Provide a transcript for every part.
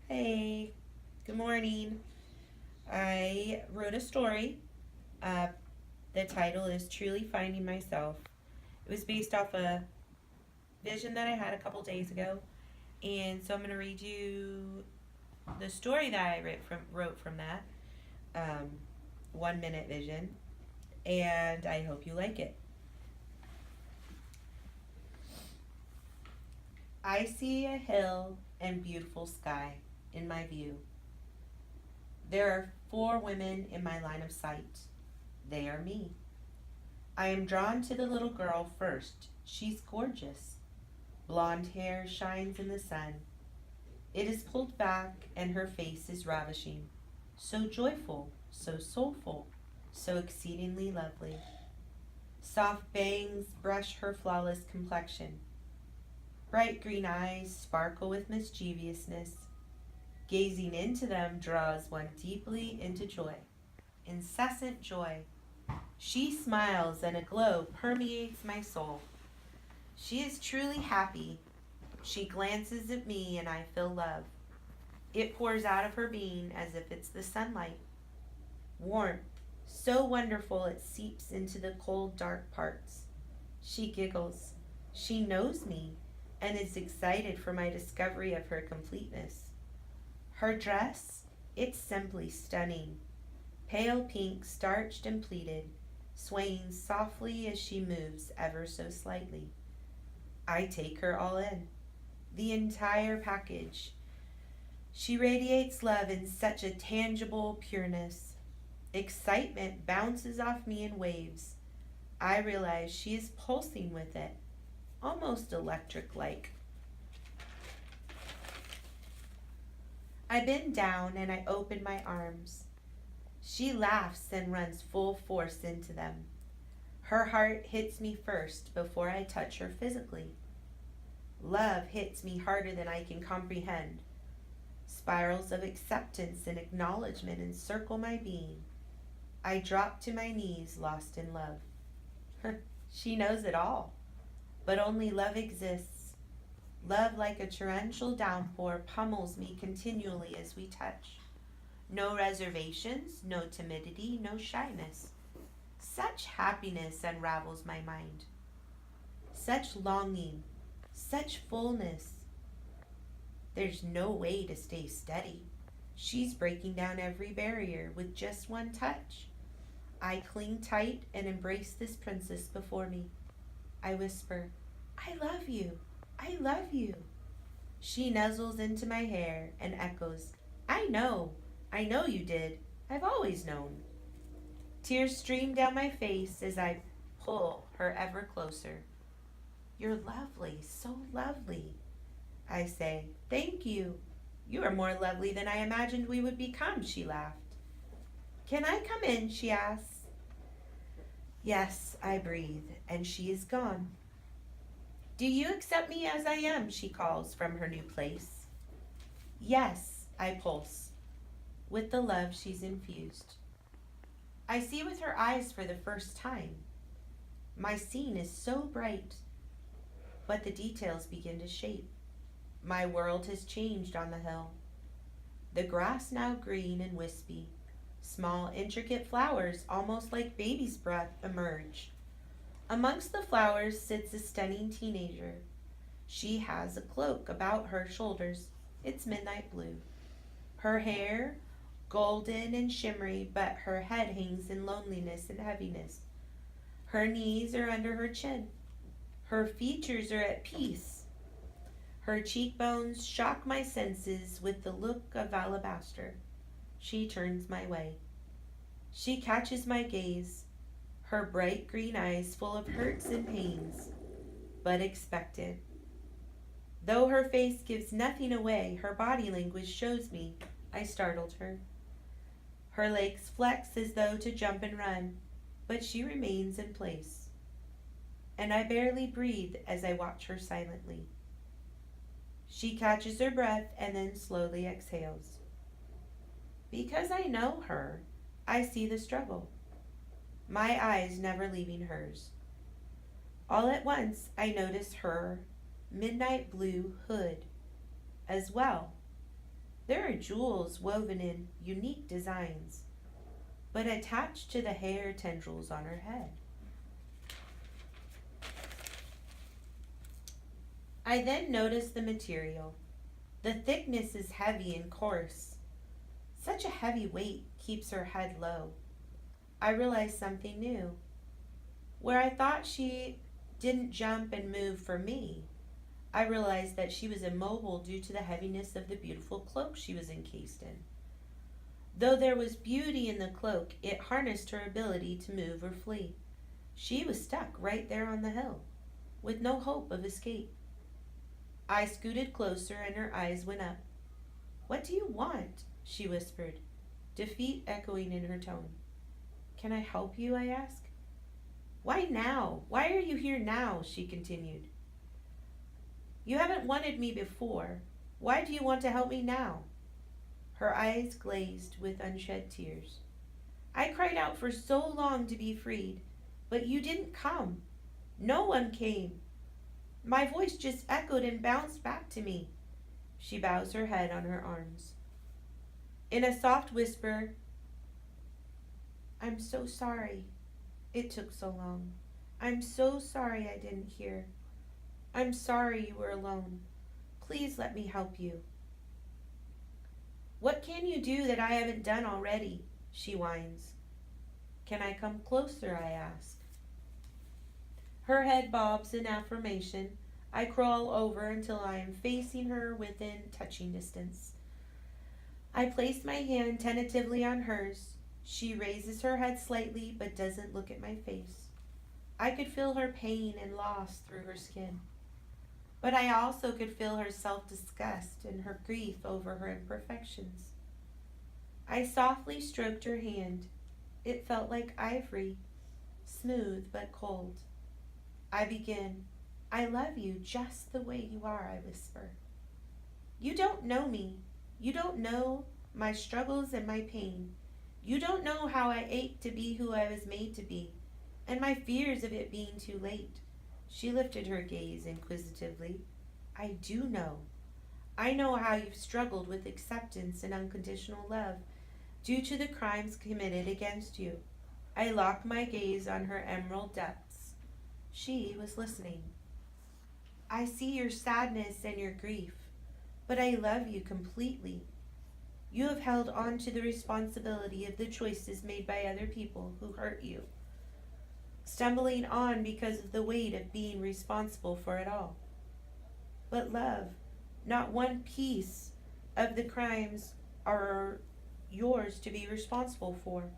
Hey, good morning. I wrote a story. Uh, the title is Truly Finding Myself. It was based off a vision that I had a couple days ago. And so I'm going to read you the story that I wrote from that 1 minute vision. And I hope you like it. I see a hill and beautiful sky in my view. There are four women in my line of sight. They are me. I am drawn to the little girl first. She's gorgeous. Blonde hair shines in the sun. It is pulled back, and her face is ravishing. So joyful, so soulful, so exceedingly lovely. Soft bangs brush her flawless complexion. Bright green eyes sparkle with mischievousness. Gazing into them draws one deeply into joy, incessant joy. She smiles, and a glow permeates my soul. She is truly happy. She glances at me, and I feel love. It pours out of her being as if it's the sunlight. Warmth, so wonderful it seeps into the cold, dark parts. She giggles. She knows me and is excited for my discovery of her completeness. Her dress, it's simply stunning. Pale pink, starched and pleated, swaying softly as she moves ever so slightly. I take her all in, the entire package. She radiates love in such a tangible pureness. Excitement bounces off me in waves. I realize she is pulsing with it, almost electric like. I bend down and I open my arms. She laughs and runs full force into them. Her heart hits me first before I touch her physically. Love hits me harder than I can comprehend. Spirals of acceptance and acknowledgement encircle my being. I drop to my knees, lost in love. She knows it all, but only love exists. Love, like a torrential downpour, pummels me continually as we touch. No reservations, no timidity, no shyness. Such happiness unravels my mind. Such longing, such fullness. There's no way to stay steady. She's breaking down every barrier with just one touch. I cling tight and embrace this princess before me. I whisper, I love you. I love you. She nuzzles into my hair and echoes, I know. I know you did. I've always known. Tears stream down my face as I pull her ever closer. You're lovely, so lovely. I say, thank you. You are more lovely than I imagined we would become, she laughed. Can I come in? She asks. Yes, I breathe, and she is gone. Do you accept me as I am? She calls from her new place. Yes, I pulse, with the love she's infused. I see with her eyes for the first time. My scene is so bright, but the details begin to shape. My world has changed on the hill. The grass now green and wispy. Small, intricate flowers, almost like baby's breath, emerge. Amongst the flowers sits a stunning teenager. She has a cloak about her shoulders. It's midnight blue. Her hair, golden and shimmery, but her head hangs in loneliness and heaviness. Her knees are under her chin. Her features are at peace. Her cheekbones shock my senses with the look of alabaster. She turns my way. She catches my gaze, her bright green eyes full of hurts and pains, but expectant. Though her face gives nothing away, her body language shows me I startled her. Her legs flex as though to jump and run, but she remains in place. And I barely breathe as I watch her silently. She catches her breath and then slowly exhales. Because I know her, I see the struggle, my eyes never leaving hers. All at once, I notice her midnight blue hood as well. There are jewels woven in unique designs, but attached to the hair tendrils on her head. I then notice the material. The thickness is heavy and coarse. Such a heavy weight keeps her head low. I realize something new. Where I thought she didn't jump and move for me, I realized that she was immobile due to the heaviness of the beautiful cloak she was encased in. Though there was beauty in the cloak, it harnessed her ability to move or flee. She was stuck right there on the hill, with no hope of escape. I scooted closer and her eyes went up. "What do you want?" she whispered, defeat echoing in her tone. "Can I help you?" I asked. "Why now? Why are you here now?" she continued. "You haven't wanted me before. Why do you want to help me now?" Her eyes glazed with unshed tears. "I cried out for so long to be freed, but you didn't come. No one came. My voice just echoed and bounced back to me." She bows her head on her arms. In a soft whisper, "I'm so sorry it took so long. I'm so sorry I didn't hear. I'm sorry you were alone. Please let me help you." "What can you do that I haven't done already?" she whines. "Can I come closer?" I ask. Her head bobs in affirmation. I crawl over until I am facing her within touching distance. I place my hand tentatively on hers. She raises her head slightly but doesn't look at my face. I could feel her pain and loss through her skin. But I also could feel her self-disgust and her grief over her imperfections. I softly stroked her hand. It felt like ivory, smooth but cold. I begin, "I love you just the way you are," I whisper. "You don't know me. You don't know my struggles and my pain. You don't know how I ached to be who I was made to be, and my fears of it being too late." She lifted her gaze inquisitively. "I do know. I know how you've struggled with acceptance and unconditional love due to the crimes committed against you." I locked my gaze on her emerald depths. She was listening. "I see your sadness and your grief, but I love you completely. You have held on to the responsibility of the choices made by other people who hurt you, stumbling on because of the weight of being responsible for it all. But love, not one piece of the crimes are yours to be responsible for."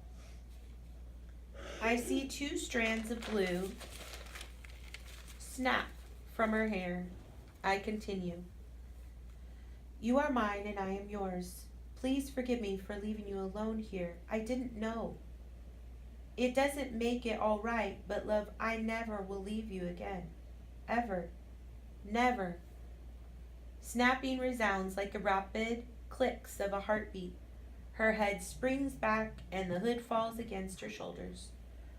I see 2 strands of blue snap from her hair. I continue, "You are mine and I am yours. Please forgive me for leaving you alone here. I didn't know. It doesn't make it all right, but love, I never will leave you again. Ever. Never." Snapping resounds like a rapid clicks of a heartbeat. Her head springs back and the hood falls against her shoulders.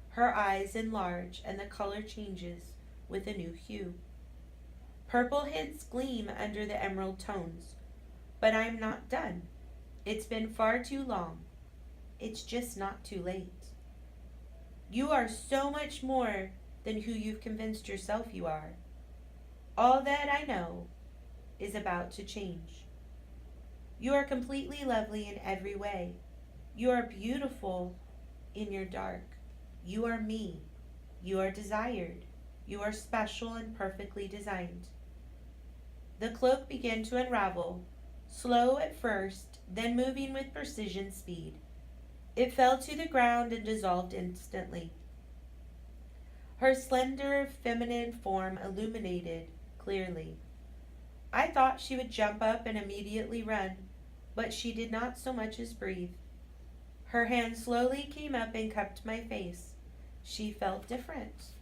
Her eyes enlarge and the color changes with a new hue. Purple hints gleam under the emerald tones. But I'm not done. It's been far too long. It's just not too late. You are so much more than who you've convinced yourself you are. All that I know is about to change. You are completely lovely in every way. You are beautiful in your dark. You are me. You are desired. You are special and perfectly designed." The cloak began to unravel, slow at first, then moving with precision speed. It fell to the ground and dissolved instantly. Her slender, feminine form illuminated clearly. I thought she would jump up and immediately run, but she did not so much as breathe. Her hand slowly came up and cupped my face. She felt different.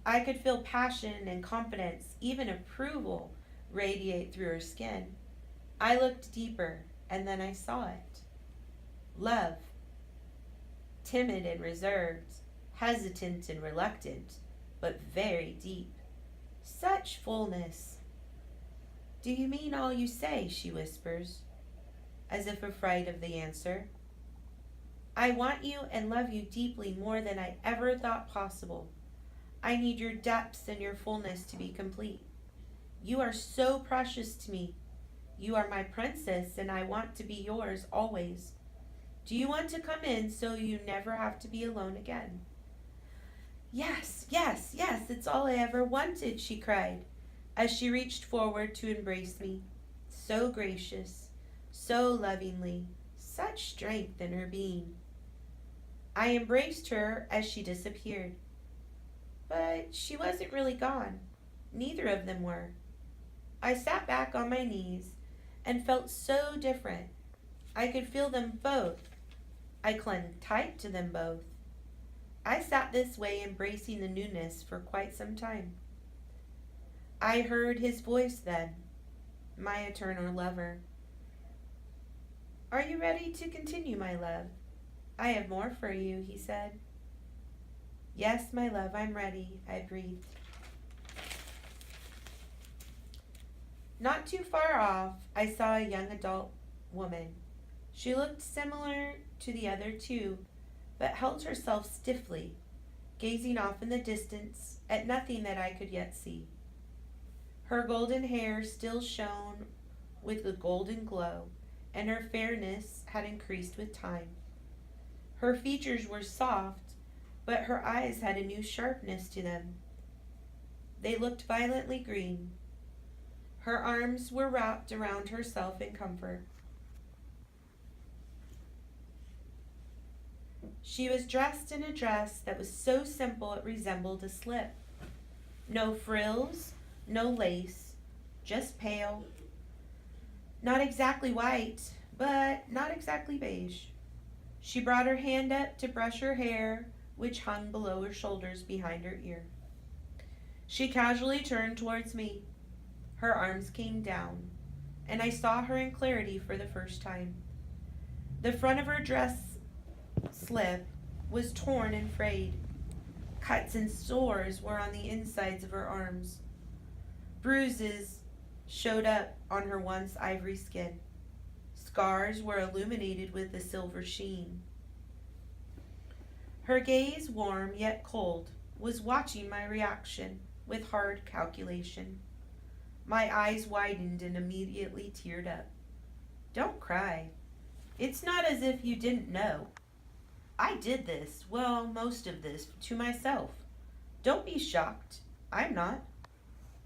I could feel passion and confidence, even approval, radiate through her skin. I looked deeper, and then I saw it. Love. Timid and reserved, hesitant and reluctant, but very deep. Such fullness. "Do you mean all you say?" she whispers. as if afraid of the answer. I want you and love you deeply more than I ever thought possible. I need your depths and your fullness to be complete. You are so precious to me. You are my princess, and I want to be yours always. Do you want to come in so you never have to be alone again? Yes, yes, yes, it's all I ever wanted, she cried, as she reached forward to embrace me. So gracious, so lovingly, such strength in her being. I embraced her as she disappeared. But she wasn't really gone. Neither of them were. I sat back on my knees and felt so different. I could feel them both. I clung tight to them both. I sat this way embracing the newness for quite some time. I heard his voice then, my eternal lover. Are you ready to continue, my love? I have more for you, he said. Yes, my love, I'm ready, I breathed. Not too far off, I saw a young adult woman. She looked similar to the other two, but held herself stiffly, gazing off in the distance at nothing that I could yet see. Her golden hair still shone with a golden glow, and her fairness had increased with time. Her features were soft, but her eyes had a new sharpness to them. They looked violently green. Her arms were wrapped around herself in comfort. She was dressed in a dress that was so simple it resembled a slip. No frills, no lace, just pale. Not exactly white, but not exactly beige. She brought her hand up to brush her hair, which hung below her shoulders behind her ear. She casually turned towards me. Her arms came down, and I saw her in clarity for the first time. The front of her dress slip was torn and frayed. Cuts and sores were on the insides of her arms. Bruises showed up on her once ivory skin. Scars were illuminated with a silver sheen. Her gaze, warm yet cold, was watching my reaction with hard calculation. My eyes widened and immediately teared up. Don't cry. It's not as if you didn't know. I did this, well, most of this, to myself. Don't be shocked. I'm not.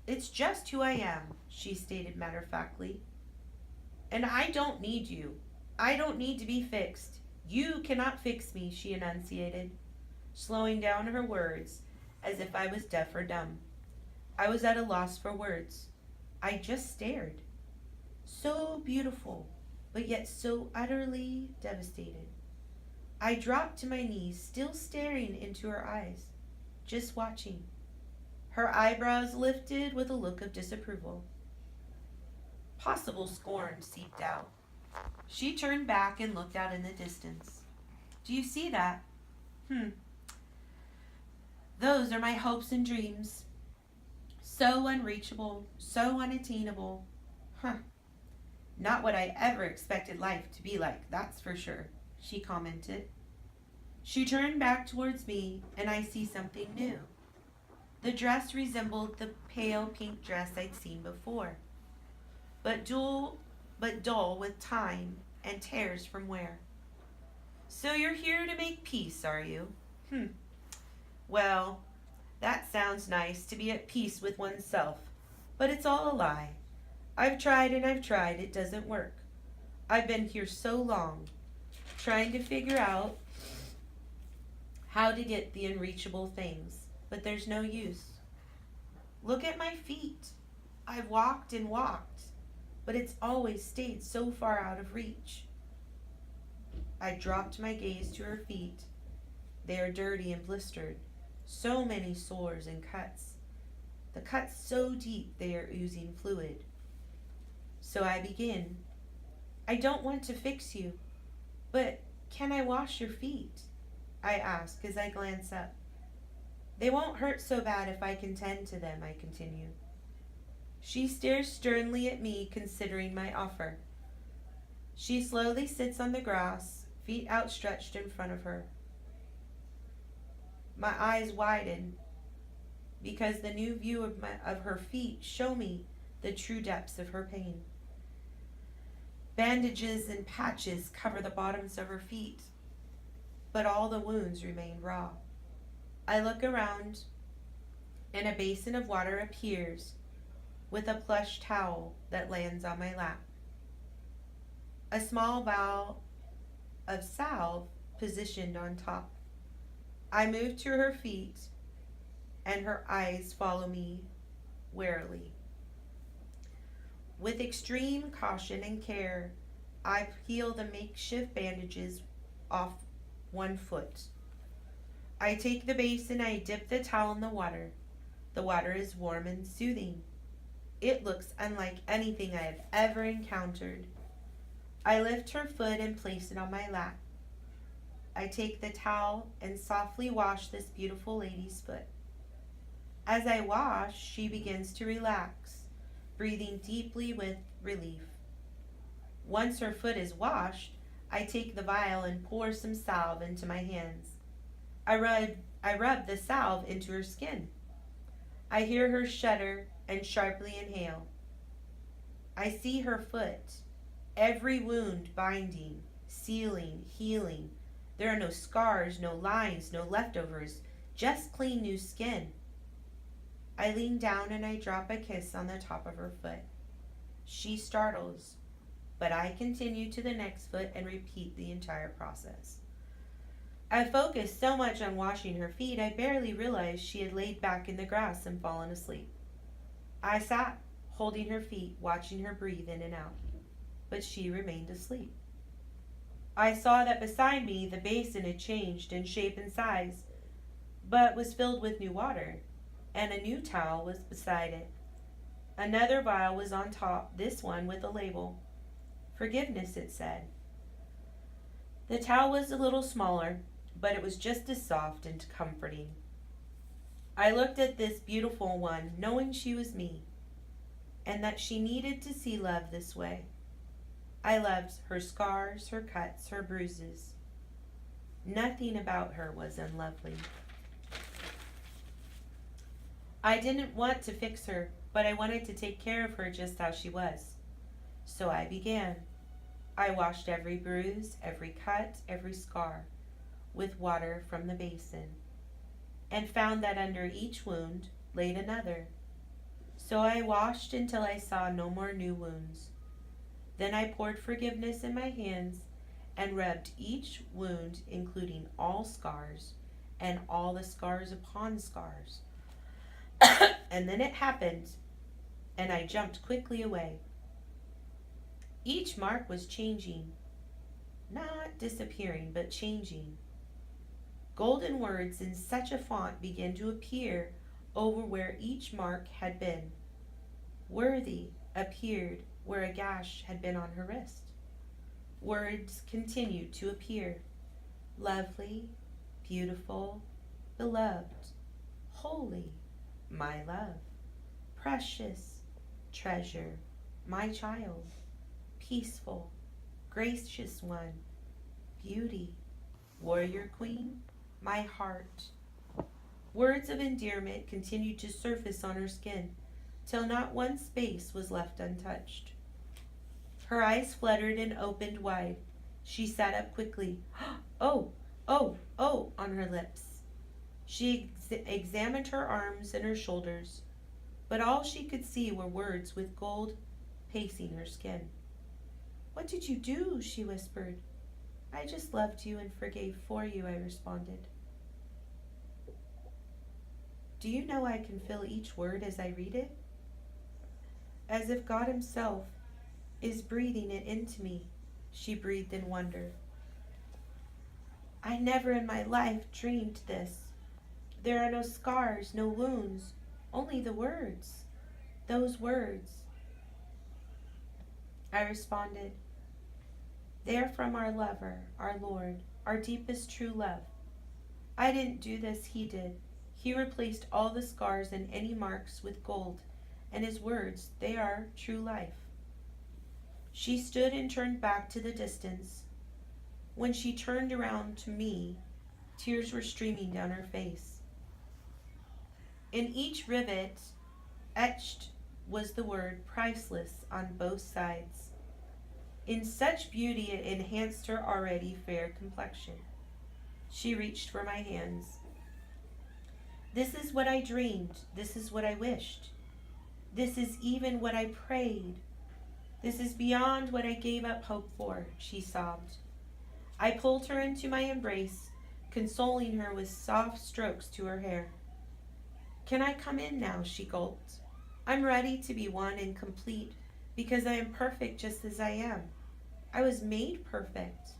It's just who I am, she stated matter-of-factly. And I don't need you. I don't need to be fixed. You cannot fix me, she enunciated, slowing down her words as if I was deaf or dumb. I was at a loss for words. I just stared. So beautiful, but yet so utterly devastated. I dropped to my knees, still staring into her eyes, just watching. Her eyebrows lifted with a look of disapproval. Possible scorn seeped out. She turned back and looked out in the distance. Do you see that? Those are my hopes and dreams. So unreachable, so unattainable. Not what I ever expected life to be like, that's for sure, she commented. She turned back towards me, and I see something new. The dress resembled the pale pink dress I'd seen before, but dull with time and tears from wear. So you're here to make peace, are you? Well, that sounds nice, to be at peace with oneself, but it's all a lie. I've tried and I've tried, it doesn't work. I've been here so long, trying to figure out how to get the unreachable things, but there's no use. Look at my feet. I've walked and walked, but it's always stayed so far out of reach. I dropped my gaze to her feet. They are dirty and blistered. So many sores and cuts. The cuts so deep they are oozing fluid. So I begin. I don't want to fix you, but can I wash your feet? I ask as I glance up. They won't hurt so bad if I can tend to them, I continue. She stares sternly at me, considering my offer. She slowly sits on the grass, feet outstretched in front of her. My eyes widen because the new view of her feet show me the true depths of her pain. Bandages and patches cover the bottoms of her feet, but all the wounds remain raw. I look around, and a basin of water appears with a plush towel that lands on my lap. A small vial of salve positioned on top. I move to her feet, and her eyes follow me warily. With extreme caution and care, I peel the makeshift bandages off one foot. I take the basin, I dip the towel in the water. The water is warm and soothing. It looks unlike anything I have ever encountered. I lift her foot and place it on my lap. I take the towel and softly wash this beautiful lady's foot. As I wash, she begins to relax, breathing deeply with relief. Once her foot is washed, I take the vial and pour some salve into my hands. I rub the salve into her skin. I hear her shudder and sharply inhale. I see her foot, every wound binding, sealing, healing. There are no scars, no lines, no leftovers, just clean new skin. I lean down and I drop a kiss on the top of her foot. She startles, but I continue to the next foot and repeat the entire process. I focused so much on washing her feet, I barely realized she had laid back in the grass and fallen asleep. I sat, holding her feet, watching her breathe in and out, but she remained asleep. I saw that beside me the basin had changed in shape and size, but was filled with new water, and a new towel was beside it. Another vial was on top, this one with a label. Forgiveness, it said. The towel was a little smaller, but it was just as soft and comforting. I looked at this beautiful one, knowing she was me, and that she needed to see love this way. I loved her scars, her cuts, her bruises. Nothing about her was unlovely. I didn't want to fix her, but I wanted to take care of her just how she was. So I began. I washed every bruise, every cut, every scar with water from the basin, and found that under each wound laid another. So I washed until I saw no more new wounds. Then I poured forgiveness in my hands and rubbed each wound, including all scars and all the scars upon scars. And then it happened, and I jumped quickly away. Each mark was changing, not disappearing, but changing. Golden words in such a font began to appear over where each mark had been. Worthy appeared where a gash had been on her wrist. Words continued to appear. Lovely, beautiful, beloved, holy, my love, precious, treasure, my child, peaceful, gracious one, beauty, warrior queen, my heart. Words of endearment continued to surface on her skin, till not one space was left untouched. Her eyes fluttered and opened wide. She sat up quickly. Oh, oh, oh, on her lips. She examined her arms and her shoulders, but all she could see were words with gold pacing her skin. What did you do? She whispered. I just loved you and forgave for you, I responded. Do you know I can feel each word as I read it? As if God Himself is breathing it into me, she breathed in wonder. I never in my life dreamed this. There are no scars, no wounds, only the words. Those words. I responded, they are from our lover, our Lord, our deepest true love. I didn't do this, He did. He replaced all the scars and any marks with gold, and His words, they are true life. She stood and turned back to the distance. When she turned around to me, tears were streaming down her face. In each rivet, etched was the word priceless on both sides. In such beauty it enhanced her already fair complexion. She reached for my hands. This is what I dreamed. This is what I wished. This is even what I prayed. This is beyond what I gave up hope for, she sobbed. I pulled her into my embrace, consoling her with soft strokes to her hair. Can I come in now? She gulped. I'm ready to be one and complete because I am perfect just as I am. I was made perfect.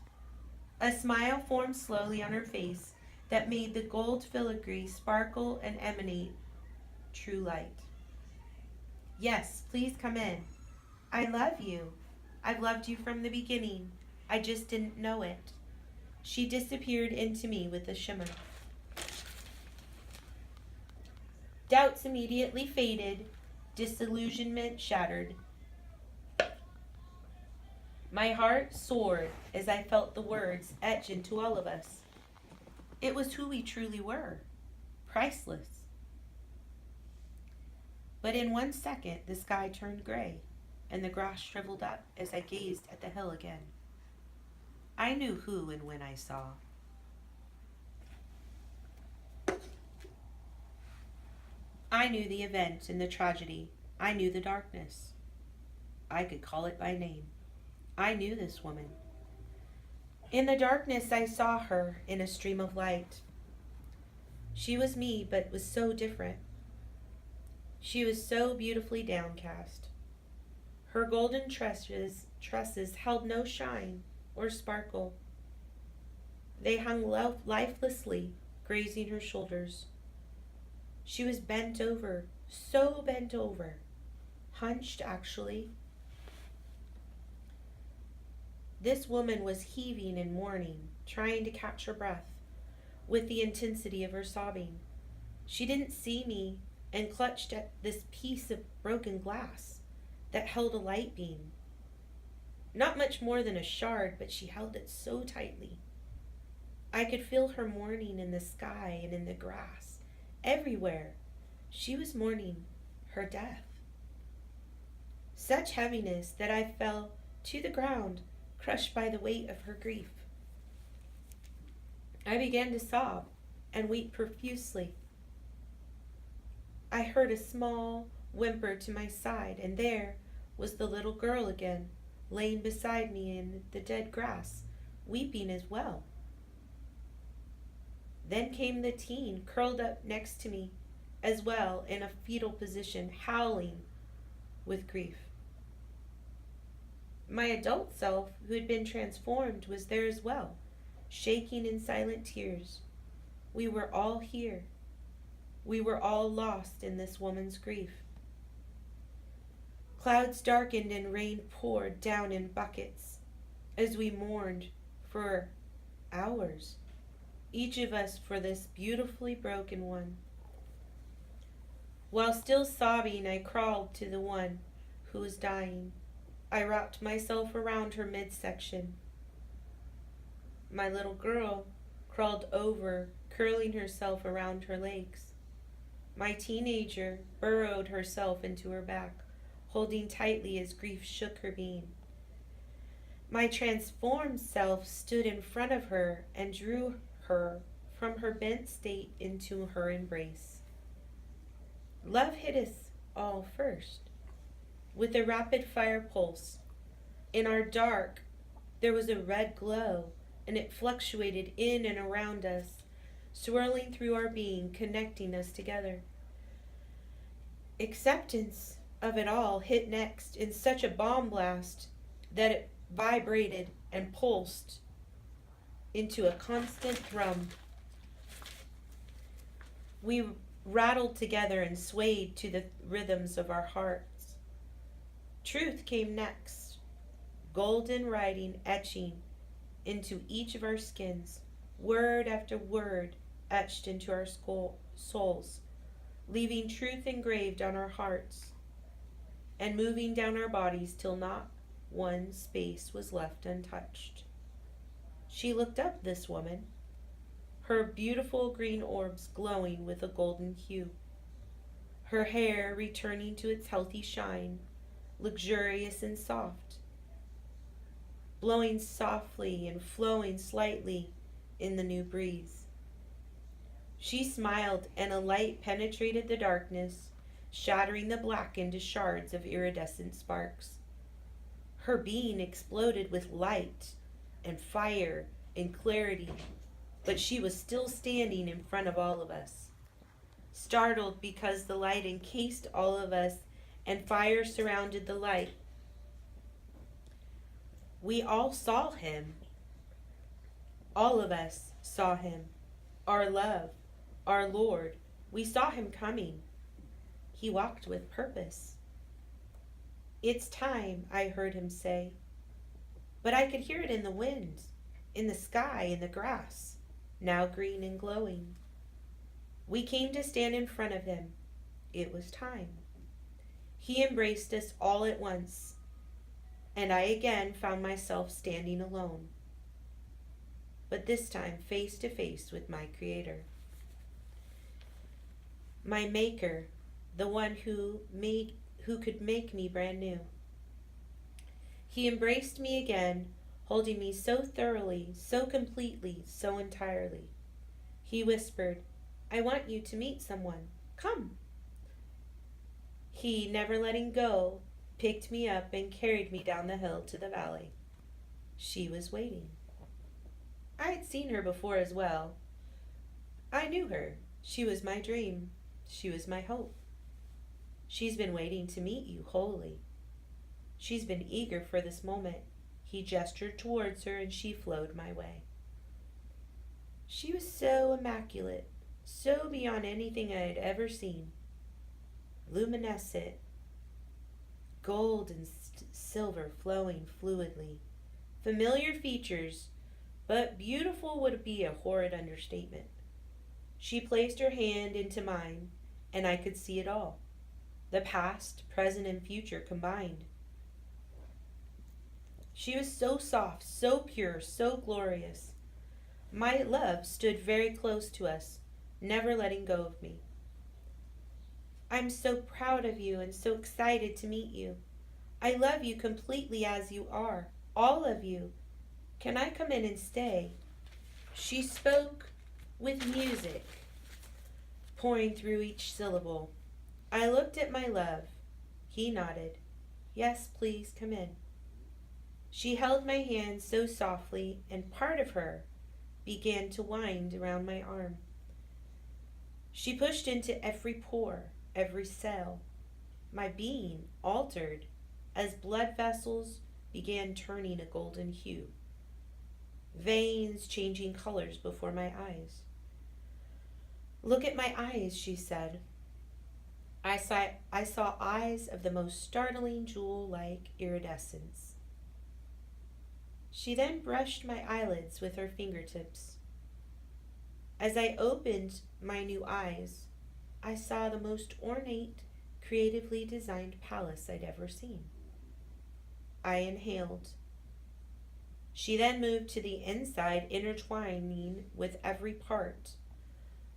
A smile formed slowly on her face that made the gold filigree sparkle and emanate true light. Yes, please come in. I love you. I've loved you from the beginning. I just didn't know it. She disappeared into me with a shimmer. Doubts immediately faded, disillusionment shattered. My heart soared as I felt the words etch into all of us. It was who we truly were, priceless. But in 1 second, the sky turned gray, and the grass shriveled up as I gazed at the hill again. I knew who and when I saw. I knew the event and the tragedy. I knew the darkness. I could call it by name. I knew this woman. In the darkness, I saw her in a stream of light. She was me, but was so different. She was so beautifully downcast. Her golden tresses held no shine or sparkle. They hung lifelessly, grazing her shoulders. She was bent over, so bent over, hunched actually. This woman was heaving in mourning, trying to catch her breath with the intensity of her sobbing. She didn't see me and clutched at this piece of broken glass that held a light beam. Not much more than a shard, but she held it so tightly. I could feel her mourning in the sky and in the grass, everywhere. She was mourning her death. Such heaviness that I fell to the ground, crushed by the weight of her grief. I began to sob and weep profusely. I heard a small whimper to my side, and there was the little girl again, laying beside me in the dead grass, weeping as well. Then came the teen, curled up next to me as well in a fetal position, howling with grief. My adult self, who had been transformed, was there as well, shaking in silent tears. We were all here. We were all lost in this woman's grief. Clouds darkened and rain poured down in buckets as we mourned for hours, each of us for this beautifully broken one. While still sobbing, I crawled to the one who was dying. I wrapped myself around her midsection. My little girl crawled over, curling herself around her legs. My teenager burrowed herself into her back, holding tightly as grief shook her being. My transformed self stood in front of her and drew her from her bent state into her embrace. Love hit us all first, with a rapid-fire pulse. In our dark, there was a red glow, and it fluctuated in and around us, swirling through our being, connecting us together. Acceptance of it all hit next in such a bomb blast that it vibrated and pulsed into a constant thrum. We rattled together and swayed to the rhythms of our hearts. Truth came next, golden writing etching into each of our skins, word after word etched into our souls, leaving truth engraved on our hearts and moving down our bodies till naught one space was left untouched. She looked up, this woman, her beautiful green orbs glowing with a golden hue, her hair returning to its healthy shine, luxurious and soft, blowing softly and flowing slightly in the new breeze. She smiled, and a light penetrated the darkness, shattering the black into shards of iridescent sparks. Her being exploded with light and fire and clarity, but she was still standing in front of all of us, startled because the light encased all of us and fire surrounded the light. We all saw him. All of us saw him. Our love, our Lord. We saw him coming. He walked with purpose. It's time, I heard him say. But I could hear it in the wind, in the sky, in the grass, now green and glowing. We came to stand in front of him. It was time. He embraced us all at once, and I again found myself standing alone, but this time face to face with my Creator. My Maker, the one who could make me brand new. He embraced me again, holding me so thoroughly, so completely, so entirely. He whispered, I want you to meet someone. Come. He, never letting go, picked me up and carried me down the hill to the valley. She was waiting. I had seen her before as well. I knew her. She was my dream. She was my hope. She's been waiting to meet you wholly. She's been eager for this moment. He gestured towards her and she flowed my way. She was so immaculate, so beyond anything I had ever seen. Luminescent, gold and silver flowing fluidly. Familiar features, but beautiful would be a horrid understatement. She placed her hand into mine, and I could see it all. The past, present, and future combined. She was so soft, so pure, so glorious. My love stood very close to us, never letting go of me. I'm so proud of you and so excited to meet you. I love you completely as you are, all of you. Can I come in and stay? She spoke with music pouring through each syllable. I looked at my love. He nodded. Yes, please, come in. She held my hand so softly, and part of her began to wind around my arm. She pushed into every pore, every cell. My being altered as blood vessels began turning a golden hue, veins changing colors before my eyes. Look at my eyes, she said. I saw eyes of the most startling jewel-like iridescence. She then brushed my eyelids with her fingertips. As I opened my new eyes, I saw the most ornate, creatively designed palace I'd ever seen. I inhaled. She then moved to the inside, intertwining with every part,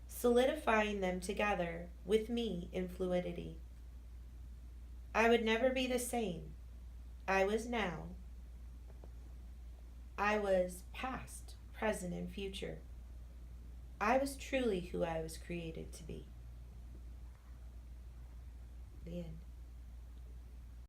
solidifying them together with me in fluidity. I would never be the same. I was now. I was past, present, and future. I was truly who I was created to be. The end.